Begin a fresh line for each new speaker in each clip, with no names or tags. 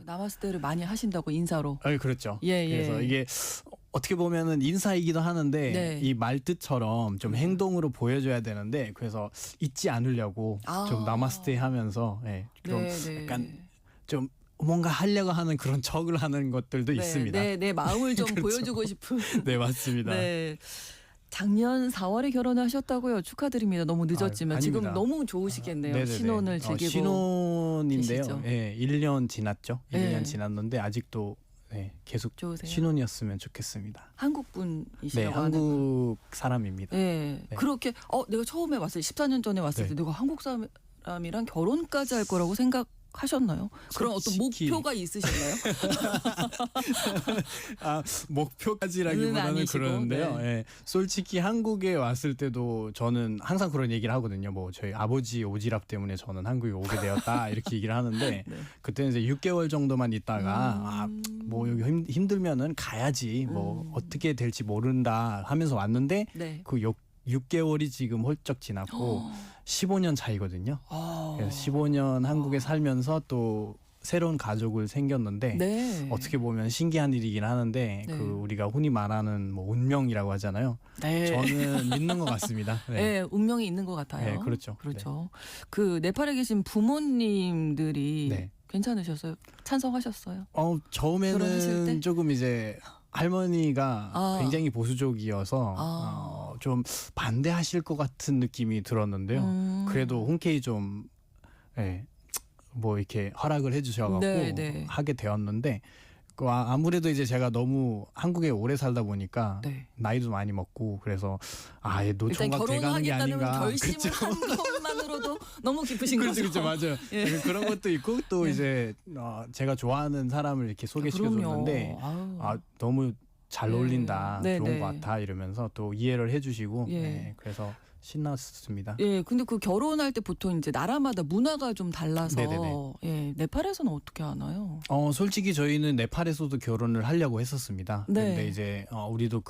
나마스테를 많이 하신다고 인사로.
그렇죠.
예, 예.
그래서 이게 어떻게 보면은 인사이기도 하는데
네.
이 말뜻처럼 좀 행동으로 보여줘야 되는데 그래서 잊지 않으려고 좀 나마스테 하면서 좀 약간 좀 뭔가 하려고 하는 그런 척을 하는 것들도 있습니다.
내 마음을 좀
그렇죠.
보여주고 싶은.
네, 맞습니다.
네. 작년 4월에 결혼을 하셨다고요. 축하드립니다. 너무 늦었지만 지금 너무 좋으시겠네요.
네네네.
신혼을 즐기고
신혼인데요.
계시죠?
1년 지났죠. 1년
네.
지났는데 아직도 계속
좋으세요?
신혼이었으면 좋겠습니다.
한국 분이시라고
네, 한국 사람입니다.
네.
네.
그렇게 내가 처음에 왔을 때 14년 전에 왔을 때 내가 한국 사람이랑 결혼까지 할 거라고 생각하셨나요? 그런 어떤 목표가 있으셨나요?
목표까지라기보다는 그러는데요.
네.
솔직히 한국에 왔을 때도 저는 항상 그런 얘기를 하거든요. 뭐 저희 아버지 오지랖 때문에 저는 한국에 오게 되었다 이렇게 얘기를 하는데
네.
그때는 이제 6개월 정도만 있다가 뭐 여기 힘들면은 가야지 뭐 어떻게 될지 모른다 하면서 왔는데
네.
그 6개월이 지금 훌쩍 지났고 15년 차이거든요. 그래서 15년 한국에 살면서 또 새로운 가족을 생겼는데
네.
어떻게 보면 신기한 일이긴 하는데
네.
그 우리가 흔히 말하는 뭐 운명이라고 하잖아요.
네.
저는 믿는 것 같습니다.
네, 운명이 있는 것 같아요.
네, 그렇죠.
그렇죠. 그 네팔에 계신 부모님들이
네.
괜찮으셨어요? 찬성하셨어요? 결혼하실 때?
처음에는 조금 이제 할머니가 굉장히 보수적이어서 좀 반대하실 것 같은 느낌이 들었는데요. 그래도 흔쾌히 좀 뭐 이렇게 허락을 해주셔갖고
네.
하게 되었는데 아무래도 이제 제가 너무 한국에 오래 살다 보니까
네.
나이도 많이 먹고 그래서 노총각 돼가는 게
결혼하겠다는
아닌가.
결심을 한 것만으로도 너무 기쁘신 거죠.
그렇죠, 맞아요.
예.
그런 것도 있고 또
예.
이제 제가 좋아하는 사람을 이렇게 소개시켜줬는데 너무 잘 어울린다,
네,
좋은
네.
것 같아 이러면서 또 이해를 해주시고
예.
그래서 신났습니다.
예, 근데 그 결혼할 때 보통 이제 나라마다 문화가 좀 달라서
네네네.
예, 네팔에서는 어떻게 하나요?
솔직히 저희는 네팔에서도 결혼을 하려고 했었습니다.
네.
근데 이제 우리도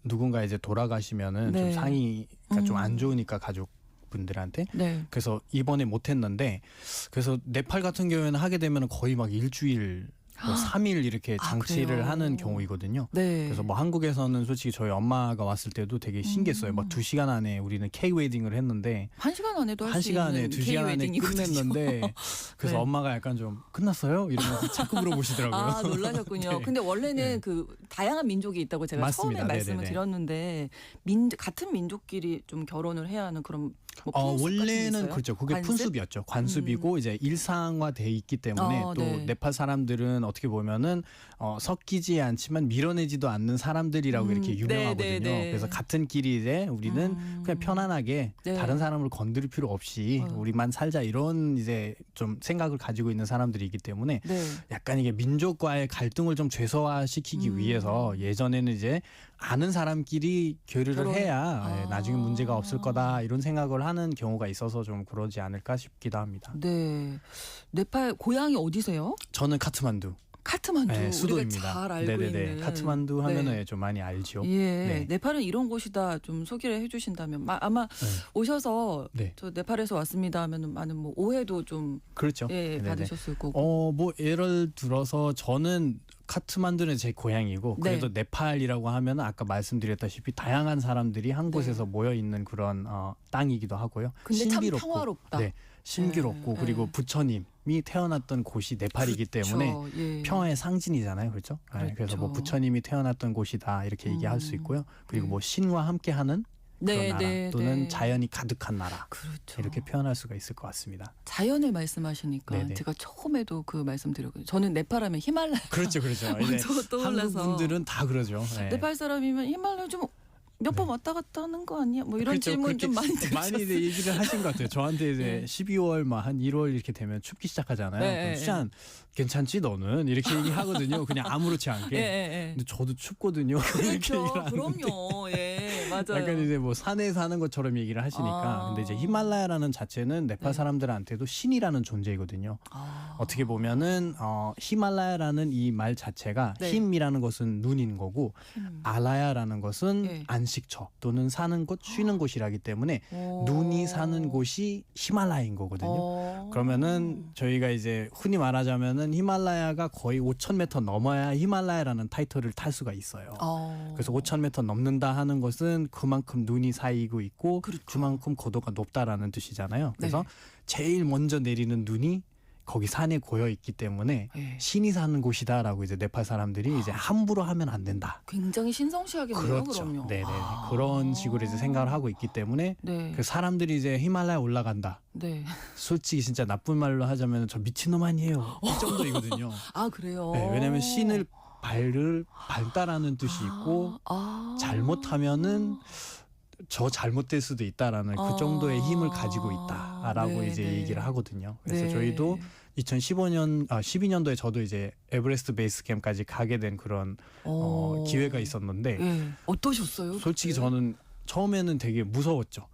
누군가 이제 돌아가시면은
네.
좀 상의가 좀 안 좋으니까 가족분들한테.
네.
그래서 이번에 못했는데 그래서 네팔 같은 경우에는 하게 되면 거의 막 일주일 뭐 3일 이렇게 장치를
그래요?
하는 경우이거든요.
네.
그래서 뭐 한국에서는 솔직히 저희 엄마가 왔을 때도 되게 신기했어요. 막 2시간 안에 우리는 K 웨딩을 했는데
1시간 안에도 할 수 있는
1시간 안에 2시간 안에
K-웨딩이거든요.
끝냈는데 그래서
네.
엄마가 약간 좀 끝났어요? 이러면서 자꾸 물어보시더라고요.
놀라셨군요.
네.
근데 원래는
네.
그 다양한 민족이 있다고 제가
맞습니다.
처음에 말씀을
네네네.
드렸는데 같은 민족끼리 좀 결혼을 해야 하는 그런 뭐 풍습 같은 게
원래는
있어요?
그렇죠. 그게
관습?
관습이었죠. 관습이고 이제 일상화돼 있기 때문에 또
네.
네팔 사람들은 어떻게 보면은 섞이지 않지만 밀어내지도 않는 사람들이라고 이렇게 유명하거든요.
네.
그래서 같은 길이 이제 우리는 그냥 편안하게
네.
다른 사람을 건드릴 필요 없이 우리만 살자 이런 이제 좀 생각을 가지고 있는 사람들이기 때문에
네.
약간 이게 민족과의 갈등을 좀 최소화시키기 위해서 예전에는 이제 아는 사람끼리 교류를 해야 나중에 문제가 없을 거다 이런 생각을 하는 경우가 있어서 좀 그러지 않을까 싶기도 합니다.
네. 네팔 고향이 어디세요?
저는 카트만두.
카트만두.
네,
우리가
수도입니다.
잘 알고 있는.
카트만두 하면은
네.
좀 많이 알죠.
예,
네.
네팔은 이런 곳이다 좀 소개를 해주신다면 아마 오셔서
네.
저 네팔에서 왔습니다 하면은 많은 뭐 오해도 좀
그렇죠.
받으셨을 거고.
뭐 예를 들어서 저는 카트만두는 제 고향이고 그래도 네팔이라고 하면 아까 말씀드렸다시피 다양한 사람들이 한 곳에서 모여 있는 그런 땅이기도 하고요.
근데 참 평화롭다.
네, 신비롭고 그리고 부처님이 태어났던 곳이 네팔이기 때문에 평화의 상징이잖아요, 그렇죠? 네, 그래서 뭐 부처님이 태어났던 곳이다 이렇게 얘기할 수 있고요. 그리고 뭐 신과 함께하는 그런 나라 또는 자연이 가득한 나라
그렇죠.
이렇게 표현할 수가 있을 것 같습니다.
자연을 말씀하시니까
네네.
제가 처음에도 그 말씀드렸거든요. 저는 네팔하면 히말라야.
그렇죠.
먼저 떠올라서.
한국 분들은 다 그러죠. 네.
네팔 사람이면 히말라야 좀 몇 번 왔다 갔다 하는 거 아니야? 뭐 이런 질문 좀 많이 들으셨어요.
많이 이제 얘기를 하신 것 같아요. 저한테 이제 12월 막 한 1월 이렇게 되면 춥기 시작하잖아요. 수잔 괜찮지 너는 이렇게 얘기하거든요. 그냥 아무렇지 않게. 근데 저도 춥거든요.
그렇죠. 그럼요. 예, 맞아요.
약간 이제 뭐 산에 사는 것처럼 얘기를 하시니까. 근데 이제 히말라야라는 자체는 네팔 사람들한테도 신이라는 존재이거든요. 어떻게 보면은 히말라야라는 이 말 자체가 힘이라는 것은 눈인 거고 알라야라는 것은 안심. 안식처 또는 사는 곳, 쉬는 곳이라기 때문에 눈이 사는 곳이 히말라야인 거거든요. 그러면은 저희가 이제 흔히 말하자면은 히말라야가 거의 5,000m 넘어야 히말라야라는 타이틀을 탈 수가 있어요. 그래서 5,000m 넘는다 하는 것은 그만큼 눈이 쌓이고 있고
그렇죠.
그만큼 고도가 높다라는 뜻이잖아요. 그래서
네.
제일 먼저 내리는 눈이 거기 산에 고여 있기 때문에
네.
신이 사는 곳이다라고 이제 네팔 사람들이 이제 함부로 하면 안 된다.
굉장히 신성시하겠네요.
그렇죠.
그럼요.
네네. 그런 식으로 이제 생각을 하고 있기 때문에
네.
그 사람들이 이제 히말라야 올라간다.
네.
솔직히 진짜 나쁜 말로 하자면 저 미친놈 아니에요. 이 정도이거든요.
아 그래요.
네, 왜냐하면 신을 밟다라는 뜻이 있고 잘못하면은 저 잘못될 수도 있다라는 그 정도의 힘을 가지고 있다라고 이제 얘기를 하거든요. 그래서 저희도 12년도에 저도 이제 에베레스트 베이스 캠프까지 가게 된 그런 기회가 있었는데
어떠셨어요?
솔직히 저는 처음에는 되게 무서웠죠.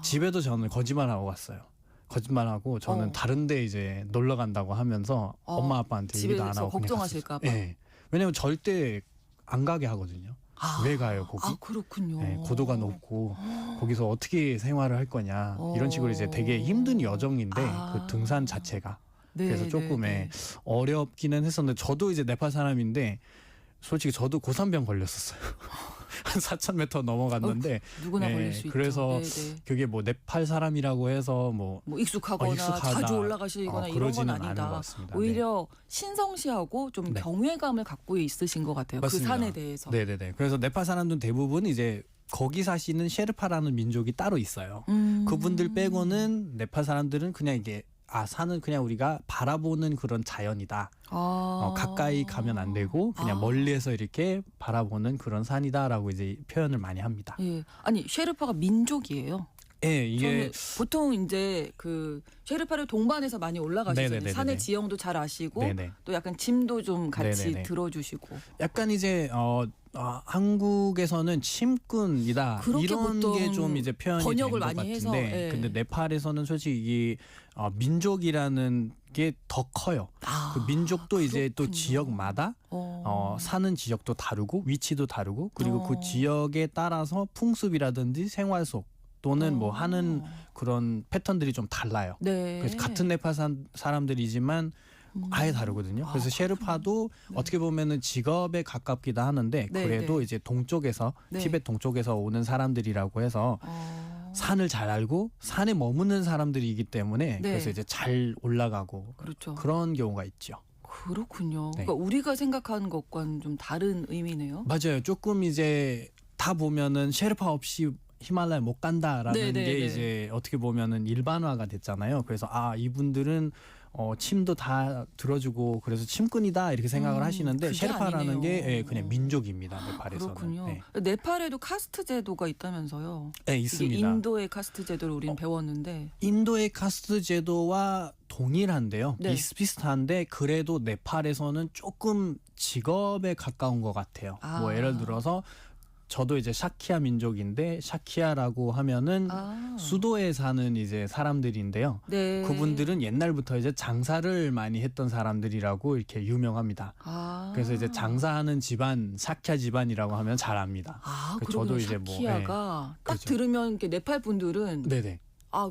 집에도 저는 거짓말하고 갔어요. 거짓말하고 저는 다른데 이제 놀러 간다고 하면서 엄마 아빠한테 얘기도 안 하고
걱정하실까 봐.
네. 왜냐면 절대 안 가게 하거든요. 왜 가요 거기?
그렇군요.
네, 고도가 높고 거기서 어떻게 생활을 할 거냐 이런 식으로 이제 되게 힘든 여정인데 그 등산 자체가 그래서 조금 어렵기는 했었는데 저도 이제 네팔 사람인데 솔직히 저도 고산병 걸렸었어요. 한 4,000m 넘어갔는데
누구나 걸릴 수
그래서
있죠.
그게 뭐 네팔 사람이라고 해서 뭐
익숙하거나 자주 올라가시거나 이런 건 아니다. 오히려 신성시하고 좀 경외감을 갖고 있으신 것 같아요.
맞습니다.
그 산에 대해서.
네네네. 그래서 네팔 사람들은 대부분 이제 거기 사시는 셰르파라는 민족이 따로 있어요. 그분들 빼고는 네팔 사람들은 그냥 이게 산은 그냥 우리가 바라보는 그런 자연이다. 가까이 가면 안 되고 그냥 멀리에서 이렇게 바라보는 그런 산이다라고 이제 표현을 많이 합니다.
예. 아니 셰르파가 민족이에요.
네, 이게
보통 이제 그 셰르파를 동반해서 많이 올라가시잖아요.
네네네네.
산의 지형도 잘 아시고
네네.
또 약간 짐도 좀 같이
네네네.
들어주시고.
약간 이제 한국에서는 침꾼이다 이런 게 좀 이제 표현이
번역을
된 것
많이 해서,
같은데 근데 네팔에서는 솔직히 이 민족이라는 게 더 커요. 그 민족도 이제 또 지역마다 사는 지역도 다르고 위치도 다르고 그리고 그 지역에 따라서 풍습이라든지 생활 속 또는 뭐 하는 그런 패턴들이 좀 달라요. 그래서 같은 네팔 사람들이지만 아예 다르거든요. 그래서 셰르파도 어떻게 보면은 직업에 가깝기도 하는데 그래도 이제 동쪽에서 티베트 동쪽에서 오는 사람들이라고 해서 산을 잘 알고 산에 머무는 사람들이기 때문에 그래서 이제 잘 올라가고 그런 경우가 있죠.
그렇군요. 그러니까 우리가 생각하는 것과는 좀 다른 의미네요.
맞아요. 조금 이제 다 보면은 셰르파 없이 히말라야 못 간다라는 게 이제 어떻게 보면은 일반화가 됐잖아요. 그래서 이분들은 침도 다 들어주고 그래서 침꾼이다 이렇게 생각을 하시는데 셰르파라는 게 그냥 민족입니다. 네팔에서는.
그렇군요. 네팔에도 카스트 제도가 있다면서요.
네, 있습니다.
인도의 카스트 제도를 우리는 배웠는데.
인도의 카스트 제도와 동일한데요. 비슷한데 그래도 네팔에서는 조금 직업에 가까운 것 같아요. 뭐 예를 들어서 저도 이제 샤키아 민족인데 샤키아라고 하면은 수도에 사는 이제 사람들인데요. 그분들은 옛날부터 이제 장사를 많이 했던 사람들이라고 이렇게 유명합니다. 그래서 이제 장사하는 집안 샤키아 집안이라고 하면 잘 압니다.
저도 이제 샤키아가 딱 들으면 이렇게 네팔 분들은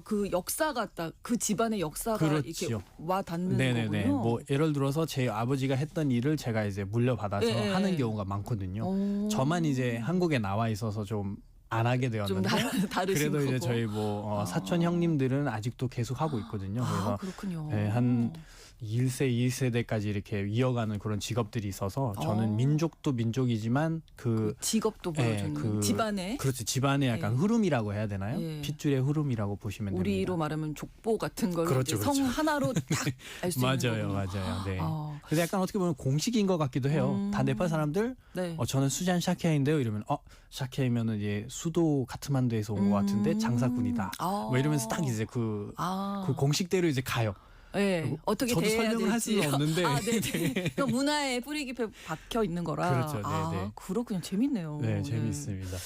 그 역사가 딱 그 집안의 역사가 이렇게 와 닿는 거군요.
뭐 예를 들어서 제 아버지가 했던 일을 제가 이제 물려받아서 하는 경우가 많거든요. 저만 이제 한국에 나와 있어서 좀 안 하게 되었는데 그래도 이제 저희 뭐 사촌 형님들은 아직도 계속 하고 있거든요. 그래서 한 1세, 2세대까지 이렇게 이어가는 그런 직업들이 있어서 저는 민족도 민족이지만 그
직업도 보여주는 집안의
그렇지 집안의 약간 흐름이라고 해야 되나요? 핏줄의 흐름이라고 보시면 됩니다.
우리로 말하면 족보 같은 걸로 성 하나로 딱 알 수 있는 거군요.
맞아요. 네. 그래서 약간 어떻게 보면 공식인 것 같기도 해요. 다 네팔 사람들 저는 수잔 샤키아인데요. 이러면 샤키아이면은 이제 수도 카트만두에서 온 것 같은데 장사꾼이다. 뭐 이러면서 딱 이제 그 공식대로 이제 가요. 어떻게 저도 설명을 할 수는 없는데
그 문화에 뿌리 깊이 박혀 있는 거라.
그렇죠.
그렇군요. 재밌네요.
네, 재밌습니다.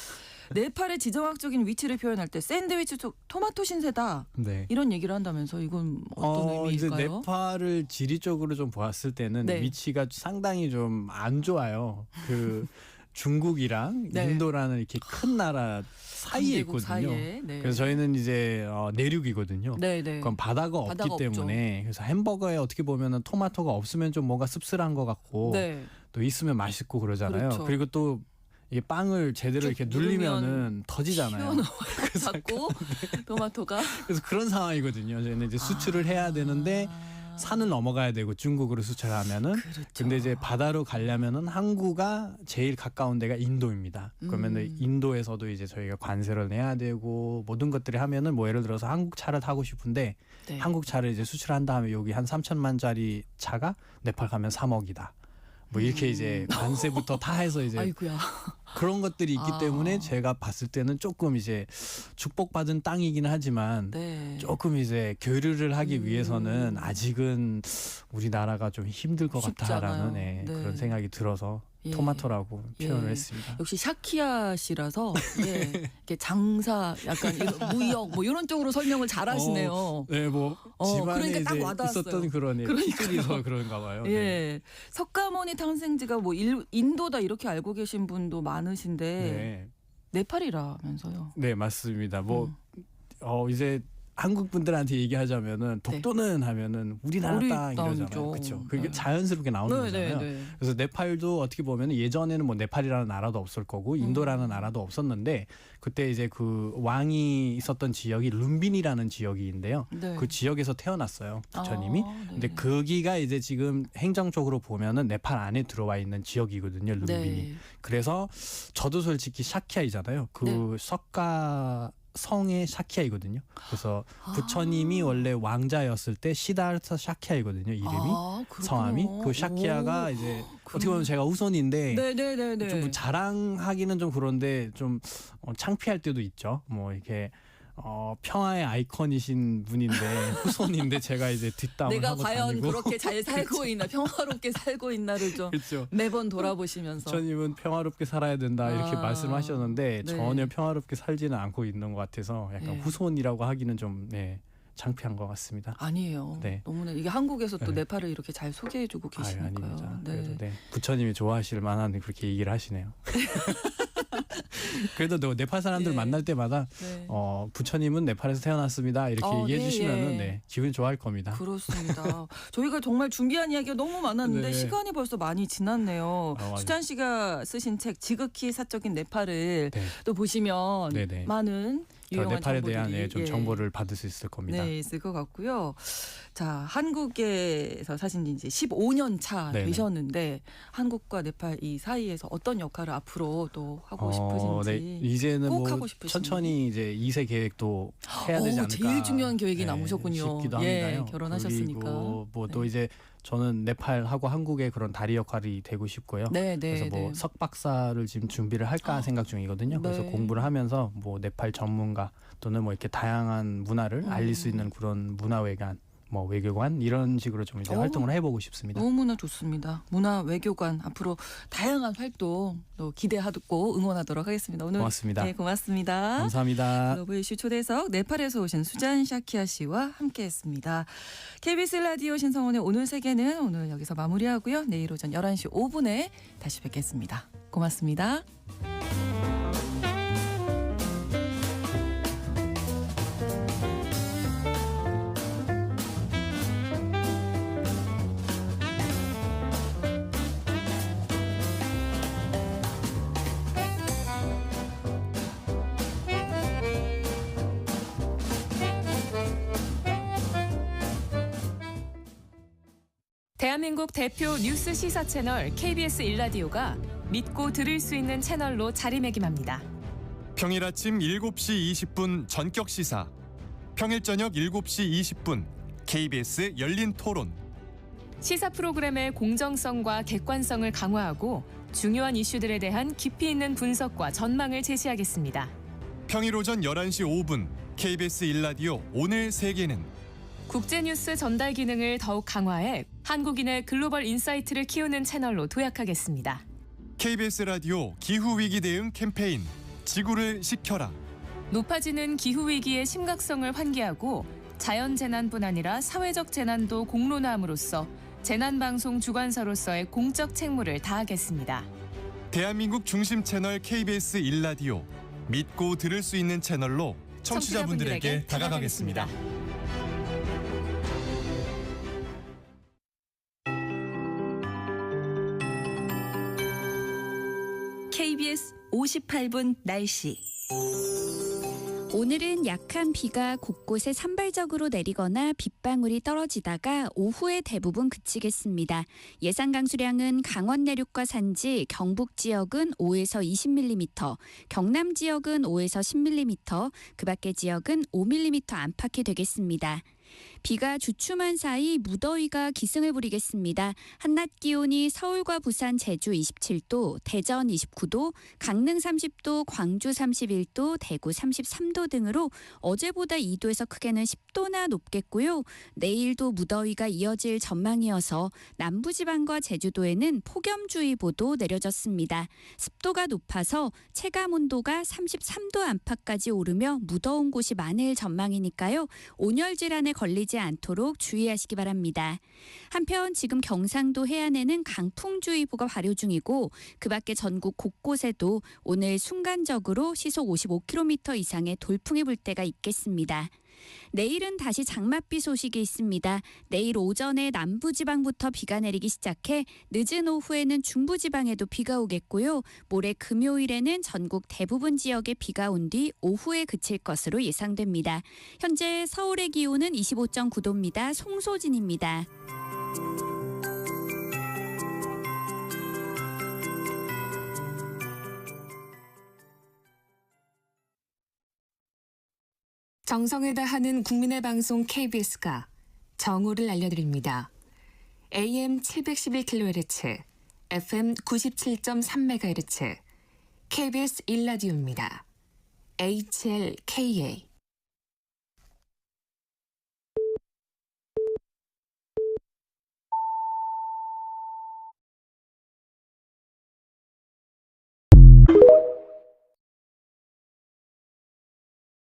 네팔의 지정학적인 위치를 표현할 때 샌드위치 토마토 신세다 이런 얘기를 한다면서 이건 어떤 의미일까요?
이제 네팔을 지리적으로 좀 보았을 때는 위치가 상당히 좀 안 좋아요. 중국이랑
네.
인도라는 이렇게 큰 나라 사이에
강대국
있거든요.
사이에, 네.
그래서 저희는 이제 내륙이거든요.
네, 네.
그럼 바다가 없기 때문에 그래서 햄버거에 어떻게 보면은 토마토가 없으면 좀 뭔가 씁쓸한 것 같고
네.
또 있으면 맛있고 그러잖아요.
그렇죠.
그리고 또 이 빵을 제대로 이렇게 누르면은 터지잖아요.
자꾸 토마토가
그래서 그런 상황이거든요. 저희는 이제 수출을 해야 되는데 산을 넘어가야 되고 중국으로 수출하면은
그렇죠.
근데 이제 바다로 가려면은 항구가 제일 가까운 데가 인도입니다. 그러면은 인도에서도 이제 저희가 관세를 내야 되고 모든 것들이 하면은 뭐 예를 들어서 한국 차를 타고 싶은데
네.
한국 차를 이제 수출한 다음에 여기 한 3천만짜리 차가 네팔 가면 3억이다. 뭐 이렇게 이제 관세부터 다 해서 이제
아이고야.
그런 것들이 있기 때문에 제가 봤을 때는 조금 이제 축복받은 땅이긴 하지만
네.
조금 이제 교류를 하기 위해서는 아직은 우리나라가 좀 힘들 것
쉽지
같다라는
않아요. 네.
그런 생각이 들어서
예.
토마토라고 표현을
예.
했습니다.
역시 샤키야 씨라서 예. 이렇게 장사 약간 이런 무역 뭐 이런 쪽으로 설명을 잘하시네요.
네, 뭐 집안에
그러니까 딱
이제
와닿았어요.
있었던 그런 기술이서 그런가 봐요.
예.
네.
석가모니 탄생지가 뭐 인도다 이렇게 알고 계신 분도 많으신데
네.
네팔이라면서요.
네, 맞습니다. 뭐 이제 한국 분들한테 얘기하자면은 독도는 하면은 우리나라
우리
땅 이러잖아요.
땅이죠.
그렇죠. 그게
네.
자연스럽게 나오는 거잖아요.
네.
그래서 네팔도 어떻게 보면 예전에는 뭐 네팔이라는 나라도 없을 거고 인도라는 나라도 없었는데 그때 이제 그 왕이 있었던 지역이 룸빈이라는 지역인데요.
네.
그 지역에서 태어났어요. 부처님이.
네.
근데 거기가 이제 지금 행정적으로 보면은 네팔 안에 들어와 있는 지역이거든요. 룸빈이.
네.
그래서 저도 솔직히 샤키아이잖아요. 그 석가 성의 샤키아이거든요. 그래서 부처님이 원래 왕자였을 때 시다르타 샤키아이거든요. 이름이 성함이. 그 샤키아가 이제 어떻게 보면 제가 후손인데
네네네네.
좀 자랑하기는 좀 그런데 좀 창피할 때도 있죠. 뭐 이렇게 평화의 아이콘이신 분인데 후손인데 제가 이제 뒷담을
내가
하고
과연
다니고.
그렇게 잘 살고 있나 평화롭게 살고 있나를 좀
그렇죠.
매번 돌아보시면서
부처님은 평화롭게 살아야 된다 이렇게 말씀하셨는데
네.
전혀 평화롭게 살지는 않고 있는 것 같아서 약간
네.
후손이라고 하기는 좀 창피한 것 같습니다.
아니에요.
네.
너무나 이게 한국에서 또
네.
네팔을 이렇게 잘 소개해주고 계시니까요.
아닙니다.
네.
그래도 부처님이 좋아하실 만한 그렇게 얘기를 하시네요. 그래도 네팔 사람들
예.
만날 때마다
네.
부처님은 네팔에서 태어났습니다 이렇게 얘기해 주시면은 기분 좋아할 겁니다.
그렇습니다. 저희가 정말 준비한 이야기가 너무 많았는데
네.
시간이 벌써 많이 지났네요.
맞아요.
수찬 씨가 쓰신 책 지극히 사적인 네팔을 또 보시면
네네.
많은 유용한
네팔에
정보들이
대한 좀 정보를 받을 수 있을 겁니다.
네, 있을 것 같고요. 자, 한국에서 사신 지 이제 15년 차
네네.
되셨는데 한국과 네팔 이 사이에서 어떤 역할을 앞으로 또 하고 싶으신지
이제는
꼭
뭐
하고 싶으신지.
천천히 이제 2세 계획도 해야 되지 않을까.
제일 중요한 계획이 남으셨군요.
싶기도
예,
합니다요.
결혼하셨으니까.
그리고 뭐 또
네.
이제 저는 네팔하고 한국의 그런 다리 역할이 되고 싶고요.
네, 네,
그래서 뭐
네.
석박사를 지금 준비를 할까 생각 중이거든요. 그래서
네.
공부를 하면서 뭐 네팔 전문가 또는 뭐 이렇게 다양한 문화를 알릴 수 있는 그런 문화외관, 뭐 외교관 이런 식으로 좀 이제 활동을 해보고 싶습니다.
너무나 좋습니다. 문화 외교관 앞으로 다양한 활동 또 기대하고 응원하도록 하겠습니다. 오늘
고맙습니다.
네, 고맙습니다.
감사합니다.
글로벌 이슈 초대석 네팔에서 오신 수잔 샤키아 씨와 함께했습니다. KBS 라디오 신성원의 오늘 세계는 오늘 여기서 마무리하고요. 내일 오전 11시 5분에 다시 뵙겠습니다. 고맙습니다.
대한민국 대표 뉴스 시사 채널 KBS 1라디오가 믿고 들을 수 있는 채널로 자리매김합니다.
평일 아침 7시 20분 전격 시사, 평일 저녁 7시 20분 KBS 열린 토론.
시사 프로그램의 공정성과 객관성을 강화하고 중요한 이슈들에 대한 깊이 있는 분석과 전망을 제시하겠습니다.
평일 오전 11시 5분 KBS 1라디오 오늘 세계는
국제뉴스 전달 기능을 더욱 강화해 한국인의 글로벌 인사이트를 키우는 채널로 도약하겠습니다.
KBS 라디오 기후위기 대응 캠페인 지구를 지켜라.
높아지는 기후위기의 심각성을 환기하고 자연재난뿐 아니라 사회적 재난도 공론화함으로써 재난방송 주관사로서의 공적 책무를 다하겠습니다.
대한민국 중심 채널 KBS 1라디오 믿고 들을 수 있는 채널로 청취자분들에게 다가가겠습니다.
KBS 58분 날씨.
오늘은 약한 비가 곳곳에 산발적으로 내리거나 빗방울이 떨어지다가 오후에 대부분 그치겠습니다. 예상 강수량은 강원 내륙과 산지, 경북 지역은 5에서 20mm, 경남 지역은 5에서 10mm, 그 밖의 지역은 5mm 안팎이 되겠습니다. 비가 주춤한 사이 무더위가 기승을 부리겠습니다. 한낮 기온이 서울과 부산, 제주 27도, 대전 29도, 강릉 30도, 광주 31도, 대구 33도 등으로 어제보다 2도에서 크게는 10도나 높겠고요. 내일도 무더위가 이어질 전망이어서 남부지방과 제주도에는 폭염주의보도 내려졌습니다. 습도가 높아서 체감온도가 33도 안팎까지 오르며 무더운 곳이 많을 전망이니까요. 온열 질환에 걸리지 않도록 주의하시기 바랍니다. 한편 지금 경상도 해안에는 강풍주의보가 발효 중이고 그 밖에 전국 곳곳에도 오늘 순간적으로 시속 55km 이상의 돌풍이 불 때가 있겠습니다. 내일은 다시 장맛비 소식이 있습니다. 내일 오전에 남부지방부터 비가 내리기 시작해 늦은 오후에는 중부지방에도 비가 오겠고요. 모레 금요일에는 전국 대부분 지역에 비가 온 뒤 오후에 그칠 것으로 예상됩니다. 현재 서울의 기온은 25.9도입니다. 송소진입니다.
정성을 다하는 국민의 방송 KBS가 정오를 알려드립니다. AM 711kHz, FM 97.3MHz, KBS 1라디오입니다. HLKA